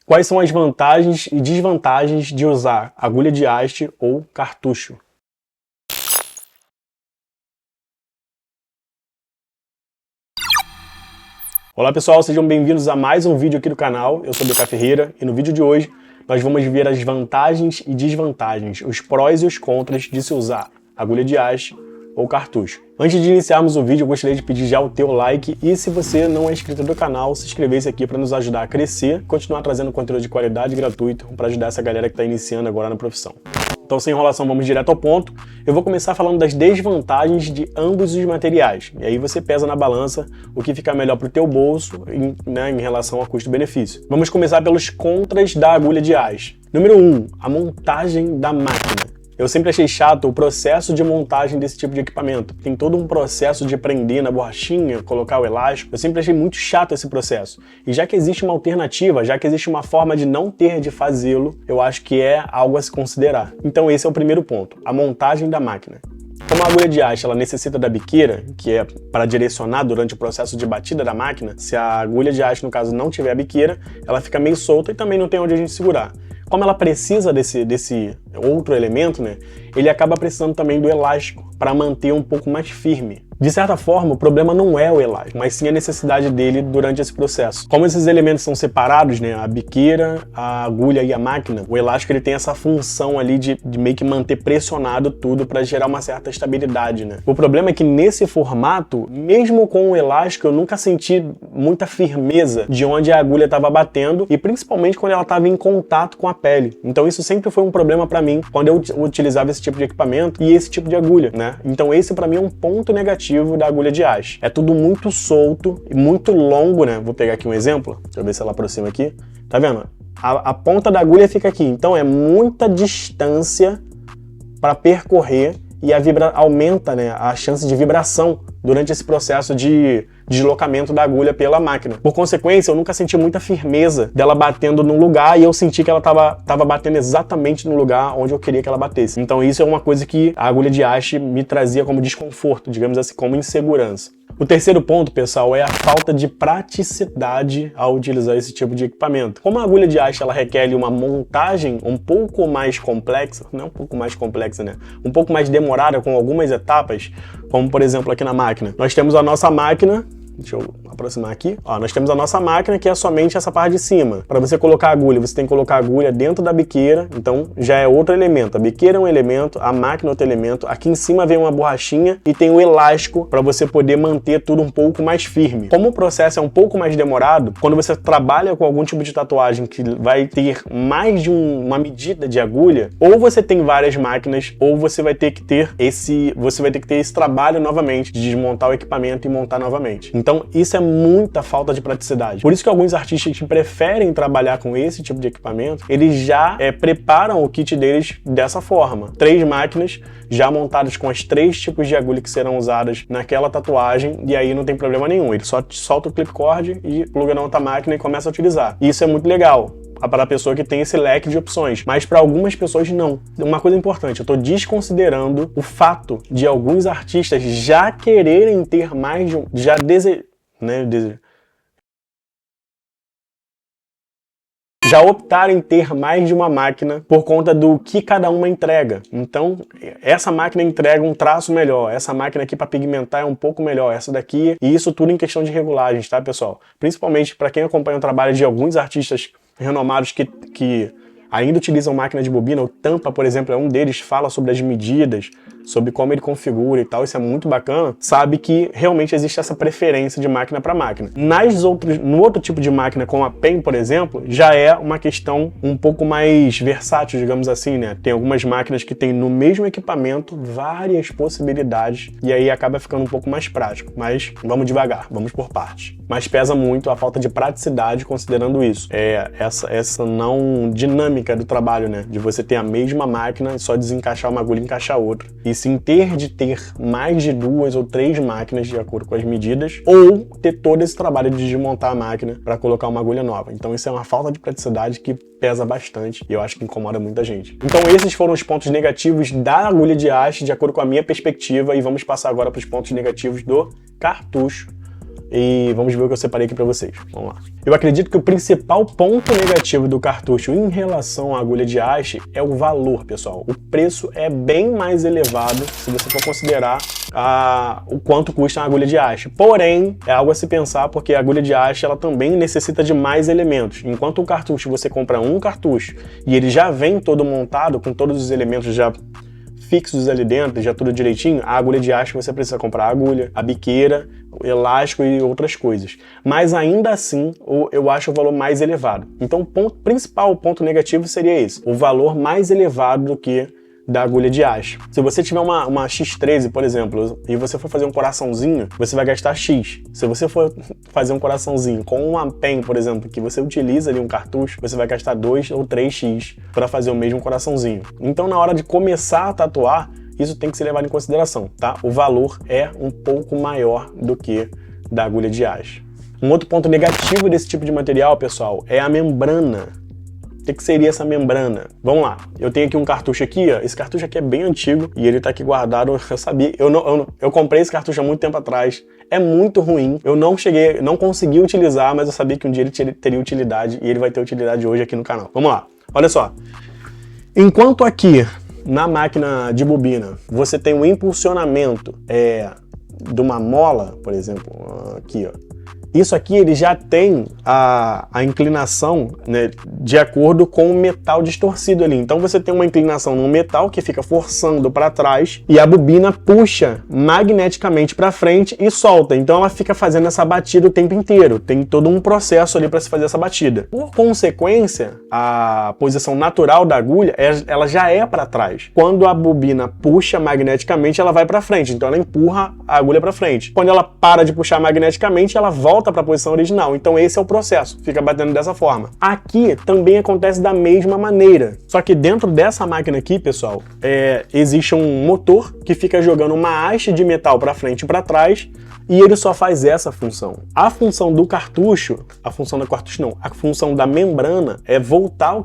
Quais são as vantagens e desvantagens de usar agulha de haste ou cartucho? Olá pessoal, sejam bem-vindos a mais um vídeo aqui do canal. Eu sou BK Ferreira e no vídeo de hoje nós vamos ver as vantagens e desvantagens, os prós e os contras de se usar agulha de haste ou cartucho. Antes de iniciarmos o vídeo, eu gostaria de pedir já o teu like e, se você não é inscrito no canal, se inscrevesse aqui para nos ajudar a crescer e continuar trazendo conteúdo de qualidade gratuito para ajudar essa galera que está iniciando agora na profissão. Então, sem enrolação, vamos direto ao ponto. Eu vou começar falando das desvantagens de ambos os materiais. E aí você pesa na balança o que fica melhor para o teu bolso em relação a custo-benefício. Vamos começar pelos contras da agulha de haste. Número 1, a montagem da máquina. Eu sempre achei chato o processo de montagem desse tipo de equipamento. Tem todo um processo de prender na borrachinha, colocar o elástico. Eu sempre achei muito chato esse processo. E já que existe uma alternativa, já que existe uma forma de não ter de fazê-lo, eu acho que é algo a se considerar. Então esse é o primeiro ponto, a montagem da máquina. Como a agulha de haste ela necessita da biqueira, que é para direcionar durante o processo de batida da máquina, se a agulha de haste, no caso, não tiver a biqueira, ela fica meio solta e também não tem onde a gente segurar. Como ela precisa desse outro elemento, ele acaba precisando também do elástico para manter um pouco mais firme. De certa forma, o problema não é o elástico, mas sim a necessidade dele durante esse processo. Como esses elementos são separados, a biqueira, a agulha e a máquina, o elástico ele tem essa função ali de meio que manter pressionado tudo para gerar uma certa estabilidade. O problema é que nesse formato, mesmo com o elástico, eu nunca senti muita firmeza de onde a agulha estava batendo e principalmente quando ela estava em contato com a pele. Então isso sempre foi um problema para mim quando eu utilizava esse tipo de equipamento e esse tipo de agulha, Então esse para mim é um ponto negativo da agulha de haste. É tudo muito solto e muito longo, Vou pegar aqui um exemplo. Deixa eu ver se ela aproxima aqui. Tá vendo? A ponta da agulha fica aqui. Então é muita distância para percorrer e aumenta, a chance de vibração durante esse processo de deslocamento da agulha pela máquina. Por consequência, eu nunca senti muita firmeza dela batendo no lugar e eu senti que ela tava batendo exatamente no lugar onde eu queria que ela batesse. Então isso é uma coisa que a agulha de haste me trazia como desconforto, digamos assim, como insegurança. O terceiro ponto, pessoal, é a falta de praticidade ao utilizar esse tipo de equipamento. Como a agulha de haste ela requer uma montagem um pouco mais complexa, não um pouco mais complexa, um pouco mais demorada, com algumas etapas, como por exemplo aqui na máquina. Nós temos a nossa máquina, deixa eu aproximar aqui. Nós temos a nossa máquina que é somente essa parte de cima. Para você colocar a agulha, você tem que colocar a agulha dentro da biqueira, então já é outro elemento. A biqueira é um elemento, a máquina é outro elemento. Aqui em cima vem uma borrachinha e tem o elástico para você poder manter tudo um pouco mais firme. Como o processo é um pouco mais demorado, quando você trabalha com algum tipo de tatuagem que vai ter mais de uma medida de agulha, ou você tem várias máquinas, ou você vai ter que ter esse trabalho novamente de desmontar o equipamento e montar novamente. Então, isso é muita falta de praticidade. Por isso que alguns artistas que preferem trabalhar com esse tipo de equipamento, eles já preparam o kit deles dessa forma. 3 máquinas já montadas com as 3 tipos de agulha que serão usadas naquela tatuagem, e aí não tem problema nenhum. Ele só solta o clipcord e pluga na outra máquina e começa a utilizar. Isso é muito legal para a pessoa que tem esse leque de opções, mas para algumas pessoas não. Uma coisa importante, eu estou desconsiderando o fato de alguns artistas já quererem ter mais de um, já optarem ter mais de uma máquina por conta do que cada uma entrega. Então, essa máquina entrega um traço melhor, essa máquina aqui para pigmentar é um pouco melhor, essa daqui, e isso tudo em questão de regulagens, tá, pessoal? Principalmente para quem acompanha o trabalho de alguns artistas renomados que ainda utilizam máquina de bobina. O Tampa, por exemplo, é um deles, fala sobre as medidas, sobre como ele configura e tal, isso é muito bacana, sabe que realmente existe essa preferência de máquina para máquina. No outro tipo de máquina, como a PEN, por exemplo, já é uma questão um pouco mais versátil, digamos assim, Tem algumas máquinas que tem no mesmo equipamento várias possibilidades e aí acaba ficando um pouco mais prático, mas vamos devagar, vamos por partes. Mas pesa muito a falta de praticidade considerando isso. Essa não dinâmica do trabalho, de você ter a mesma máquina e só desencaixar uma agulha e encaixar outra. E sim ter mais de 2 ou 3 máquinas de acordo com as medidas, ou ter todo esse trabalho de desmontar a máquina para colocar uma agulha nova. Então isso é uma falta de praticidade que pesa bastante e eu acho que incomoda muita gente. Então esses foram os pontos negativos da agulha de haste, de acordo com a minha perspectiva, e vamos passar agora para os pontos negativos do cartucho. e vamos ver o que eu separei aqui para vocês. Vamos lá. Eu acredito que o principal ponto negativo do cartucho em relação à agulha de haste é o valor, pessoal. O preço é bem mais elevado se você for considerar o quanto custa uma agulha de haste. Porém, é algo a se pensar porque a agulha de haste ela também necessita de mais elementos. Enquanto o cartucho você compra um cartucho e ele já vem todo montado com todos os elementos já fixos ali dentro, já tudo direitinho, a agulha de haste você precisa comprar a agulha, a biqueira, o elástico e outras coisas. Mas ainda assim, eu acho o valor mais elevado. Então o principal ponto negativo seria esse, o valor mais elevado do que da agulha de haste. Se você tiver uma X13, por exemplo, e você for fazer um coraçãozinho, você vai gastar X. Se você for fazer um coraçãozinho com uma pen, por exemplo, que você utiliza ali um cartucho, você vai gastar 2 ou 3X para fazer o mesmo coraçãozinho. Então, na hora de começar a tatuar, isso tem que ser levado em consideração, tá? O valor é um pouco maior do que da agulha de haste. Um outro ponto negativo desse tipo de material, pessoal, é a membrana. O que seria essa membrana? Vamos lá, eu tenho aqui um cartucho aqui, ó. Esse cartucho aqui é bem antigo e ele tá aqui guardado, eu sabia, eu comprei esse cartucho há muito tempo atrás, é muito ruim, eu não consegui utilizar, mas eu sabia que um dia ele teria utilidade e ele vai ter utilidade hoje aqui no canal. Vamos lá, olha só, enquanto aqui na máquina de bobina você tem um impulsionamento de uma mola, por exemplo, aqui ó, isso aqui ele já tem a inclinação, né, de acordo com o metal distorcido ali. Então você tem uma inclinação no metal que fica forçando para trás e a bobina puxa magneticamente para frente e solta. Então ela fica fazendo essa batida o tempo inteiro. Tem todo um processo ali para se fazer essa batida. Por consequência, a posição natural da agulha ela já é para trás. Quando a bobina puxa magneticamente, ela vai para frente. Então ela empurra a agulha para frente. Quando ela para de puxar magneticamente, ela volta para a posição original. Então esse é o processo, fica batendo dessa forma. Aqui também acontece da mesma maneira, só que dentro dessa máquina aqui, pessoal, existe um motor que fica jogando uma haste de metal para frente e para trás e ele só faz essa função. A função do cartucho, a função da membrana é voltar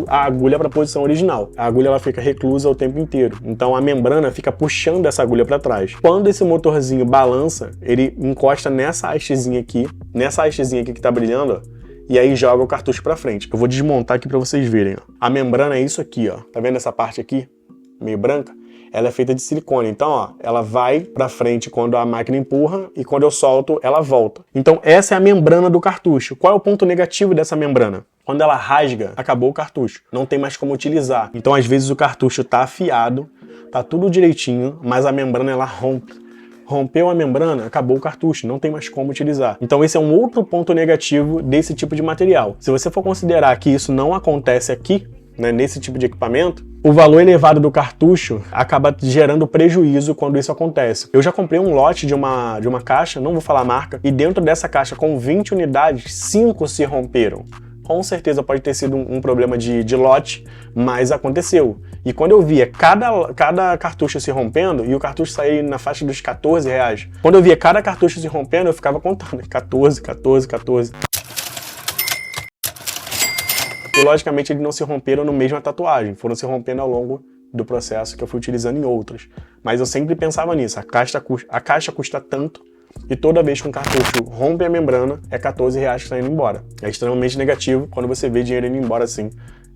a agulha para a posição original. A agulha ela fica reclusa o tempo inteiro, então a membrana fica puxando essa agulha para trás. Quando esse motorzinho balança, ele encosta nessa hastezinha aqui que tá brilhando, ó, e aí joga o cartucho para frente. Eu vou desmontar aqui para vocês verem, ó. A membrana é isso aqui, ó. Tá vendo essa parte aqui, meio branca? Ela é feita de silicone, então ó, ela vai para frente quando a máquina empurra e quando eu solto, ela volta. Então essa é a membrana do cartucho. Qual é o ponto negativo dessa membrana? Quando ela rasga, acabou o cartucho, não tem mais como utilizar. Então às vezes o cartucho tá afiado, tá tudo direitinho, mas a membrana ela rompe. Rompeu a membrana, acabou o cartucho, não tem mais como utilizar. Então esse é um outro ponto negativo desse tipo de material. Se você for considerar que isso não acontece aqui, né, nesse tipo de equipamento, o valor elevado do cartucho acaba gerando prejuízo quando isso acontece. Eu já comprei um lote de uma caixa, não vou falar a marca, e dentro dessa caixa com 20 unidades, 5 se romperam. Com certeza pode ter sido um problema de lote, mas aconteceu. E quando eu via cada cartucho se rompendo, e o cartucho saía na faixa dos R$14, quando eu via cada cartucho se rompendo, eu ficava contando, 14, 14, 14. E logicamente eles não se romperam no mesmo tatuagem, foram se rompendo ao longo do processo que eu fui utilizando em outras. Mas eu sempre pensava nisso, a caixa custa tanto, e toda vez que um cartucho rompe a membrana, é R$14 que está indo embora. É extremamente negativo quando você vê dinheiro indo embora assim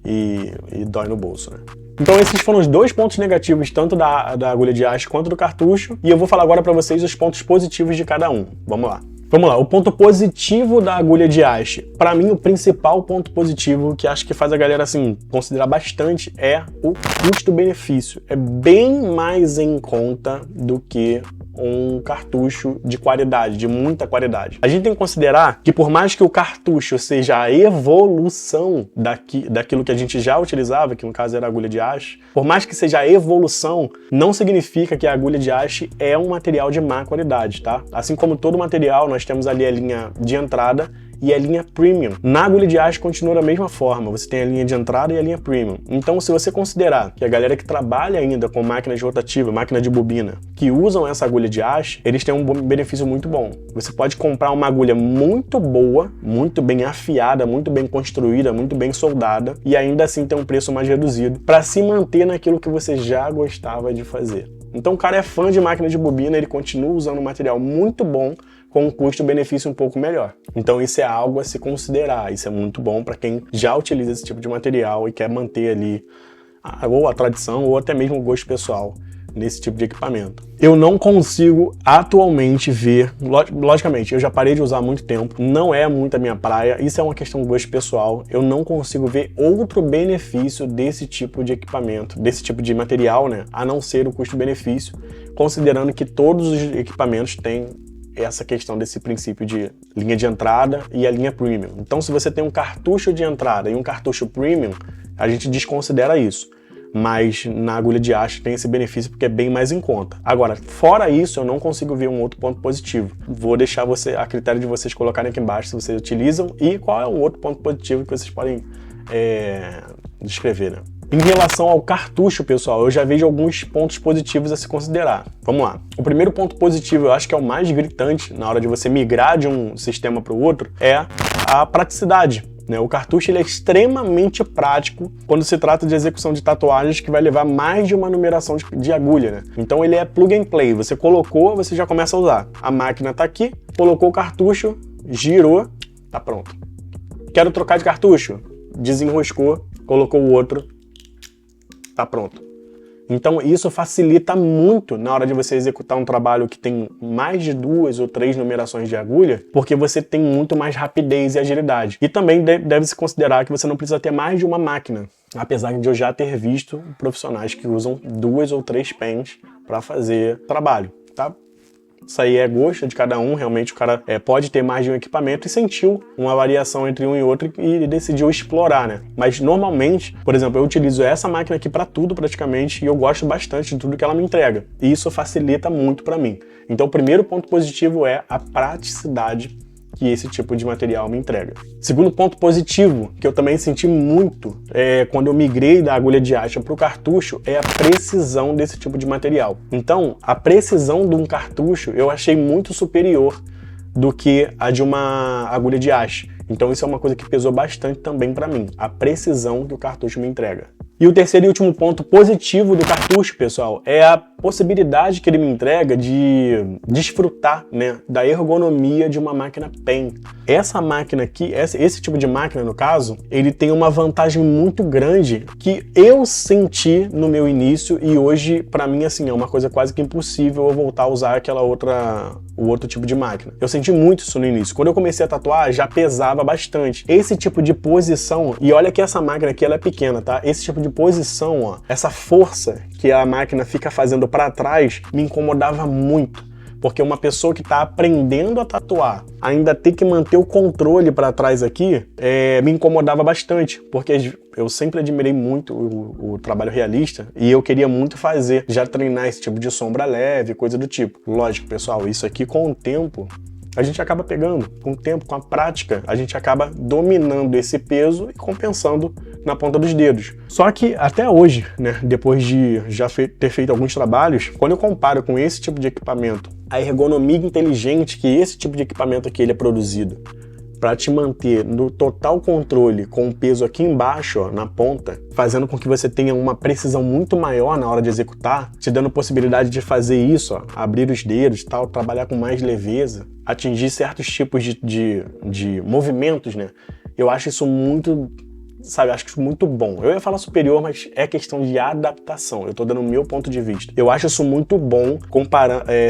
e dói no bolso, né? Então esses foram os dois pontos negativos, tanto da agulha de haste quanto do cartucho, e eu vou falar agora para vocês os pontos positivos de cada um. Vamos lá. Vamos lá, o ponto positivo da agulha de haste. Para mim, o principal ponto positivo que acho que faz a galera assim considerar bastante é o custo-benefício. É bem mais em conta do que um cartucho de qualidade, de muita qualidade. A gente tem que considerar que por mais que o cartucho seja a evolução daquilo que a gente já utilizava, que no caso era a agulha de haste, por mais que seja a evolução, não significa que a agulha de haste é um material de má qualidade, tá? Assim como todo material, nós temos ali a linha de entrada e a linha Premium. Na agulha de haste continua da mesma forma, você tem a linha de entrada e a linha Premium. Então se você considerar que a galera que trabalha ainda com máquinas rotativas, máquina de bobina, que usam essa agulha de haste, eles têm um benefício muito bom. Você pode comprar uma agulha muito boa, muito bem afiada, muito bem construída, muito bem soldada e ainda assim ter um preço mais reduzido para se manter naquilo que você já gostava de fazer. Então o cara é fã de máquina de bobina, ele continua usando um material muito bom, com um custo-benefício um pouco melhor. Então isso é algo a se considerar, isso é muito bom para quem já utiliza esse tipo de material e quer manter ali ou a tradição ou até mesmo o gosto pessoal nesse tipo de equipamento. Eu não consigo atualmente ver, logicamente, eu já parei de usar há muito tempo, não é muito a minha praia, isso é uma questão de gosto pessoal, eu não consigo ver outro benefício desse tipo de equipamento, desse tipo de material, né, a não ser o custo-benefício, considerando que todos os equipamentos têm essa questão desse princípio de linha de entrada e a linha premium. Então, se você tem um cartucho de entrada e um cartucho premium, a gente desconsidera isso. Mas na agulha de haste tem esse benefício porque é bem mais em conta. Agora, fora isso, eu não consigo ver um outro ponto positivo. Vou deixar a critério de vocês colocarem aqui embaixo se vocês utilizam e qual é o outro ponto positivo que vocês podem descrever, né? Em relação ao cartucho, pessoal, eu já vejo alguns pontos positivos a se considerar. Vamos lá. O primeiro ponto positivo, eu acho que é o mais gritante na hora de você migrar de um sistema para o outro, é a praticidade. O cartucho ele é extremamente prático quando se trata de execução de tatuagens que vai levar mais de uma numeração de agulha, né? Então ele é plug and play, você colocou, você já começa a usar. A máquina tá aqui, colocou o cartucho, girou, tá pronto. Quero trocar de cartucho, desenroscou, colocou o outro, tá pronto. Então isso facilita muito na hora de você executar um trabalho que tem mais de 2 ou 3 numerações de agulha, porque você tem muito mais rapidez e agilidade. E também deve-se considerar que você não precisa ter mais de uma máquina, apesar de eu já ter visto profissionais que usam 2 ou 3 pens para fazer trabalho, tá? Isso aí é gosto de cada um, realmente o cara pode ter mais de um equipamento e sentiu uma variação entre um e outro e decidiu explorar, né? Mas normalmente, por exemplo, eu utilizo essa máquina aqui para tudo praticamente e eu gosto bastante de tudo que ela me entrega. E isso facilita muito para mim. Então o primeiro ponto positivo é a praticidade que esse tipo de material me entrega. Segundo ponto positivo, que eu também senti muito quando eu migrei da agulha de haste para o cartucho, é a precisão desse tipo de material. Então, a precisão de um cartucho eu achei muito superior do que a de uma agulha de haste. Então isso é uma coisa que pesou bastante também para mim, a precisão que o cartucho me entrega. E o terceiro e último ponto positivo do cartucho, pessoal, é a possibilidade que ele me entrega de desfrutar, né, da ergonomia de uma máquina pen. Essa máquina aqui, esse tipo de máquina, no caso, ele tem uma vantagem muito grande que eu senti no meu início e hoje, para mim, assim, é uma coisa quase que impossível eu voltar a usar o outro tipo de máquina. Eu senti muito isso no início. Quando eu comecei a tatuar, já pesava bastante. Esse tipo de posição, e olha que essa máquina aqui ela é pequena, tá? Esse tipo de posição, ó, essa força que a máquina fica fazendo para trás, me incomodava muito. Porque uma pessoa que está aprendendo a tatuar, ainda ter que manter o controle para trás aqui, me incomodava bastante. Porque eu sempre admirei muito o trabalho realista e eu queria muito fazer, já treinar esse tipo de sombra leve, coisa do tipo. Lógico, pessoal, isso aqui com o tempo a gente acaba pegando, com o tempo, com a prática, a gente acaba dominando esse peso e compensando na ponta dos dedos. Só que até hoje, né, depois de já ter feito alguns trabalhos, quando eu comparo com esse tipo de equipamento, a ergonomia inteligente que esse tipo de equipamento aqui ele é produzido, para te manter no total controle com o peso aqui embaixo, ó, na ponta, fazendo com que você tenha uma precisão muito maior na hora de executar, te dando possibilidade de fazer isso, ó, abrir os dedos e tal, trabalhar com mais leveza, atingir certos tipos de movimentos, né? Eu acho isso muito, sabe, acho isso muito bom. Eu ia falar superior, mas é questão de adaptação. Eu tô dando o meu ponto de vista. Eu acho isso muito bom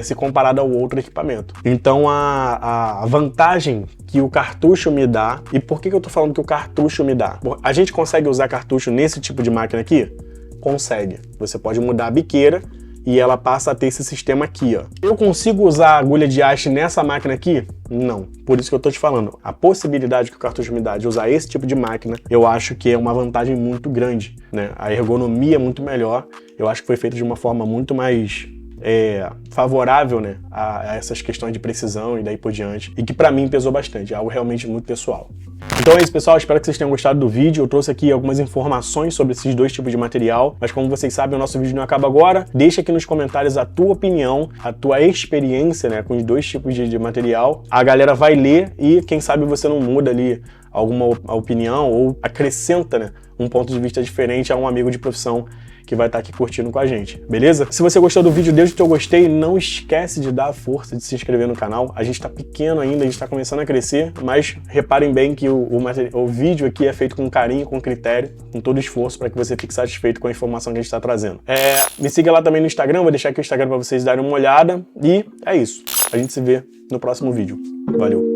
se comparado ao outro equipamento. Então a vantagem que o cartucho me dá, e por que eu tô falando que o cartucho me dá? A gente consegue usar cartucho nesse tipo de máquina aqui? Consegue. Você pode mudar a biqueira e ela passa a ter esse sistema aqui, ó. Eu consigo usar a agulha de haste nessa máquina aqui? Não. Por isso que eu tô te falando. A possibilidade que o cartucho me dá de usar esse tipo de máquina, eu acho que é uma vantagem muito grande, né? A ergonomia é muito melhor. Eu acho que foi feito de uma forma muito mais favorável, né, a essas questões de precisão e daí por diante, e que pra mim pesou bastante, é algo realmente muito pessoal. Então é isso, pessoal, espero que vocês tenham gostado do vídeo. Eu trouxe aqui algumas informações sobre esses dois tipos de material, mas como vocês sabem, o nosso vídeo não acaba agora. Deixa aqui nos comentários a tua opinião, a tua experiência, né, com os dois tipos de material. A galera vai ler e quem sabe você não muda ali alguma opinião ou acrescenta, né, um ponto de vista diferente a um amigo de profissão que vai estar aqui curtindo com a gente, beleza? Se você gostou do vídeo, deixa o teu gostei, não esquece de dar a força de se inscrever no canal. A gente tá pequeno ainda, a gente tá começando a crescer, mas reparem bem que o vídeo aqui é feito com carinho, com critério, com todo esforço para que você fique satisfeito com a informação que a gente tá trazendo. Me siga lá também no Instagram, vou deixar aqui o Instagram para vocês darem uma olhada e é isso. A gente se vê no próximo vídeo. Valeu!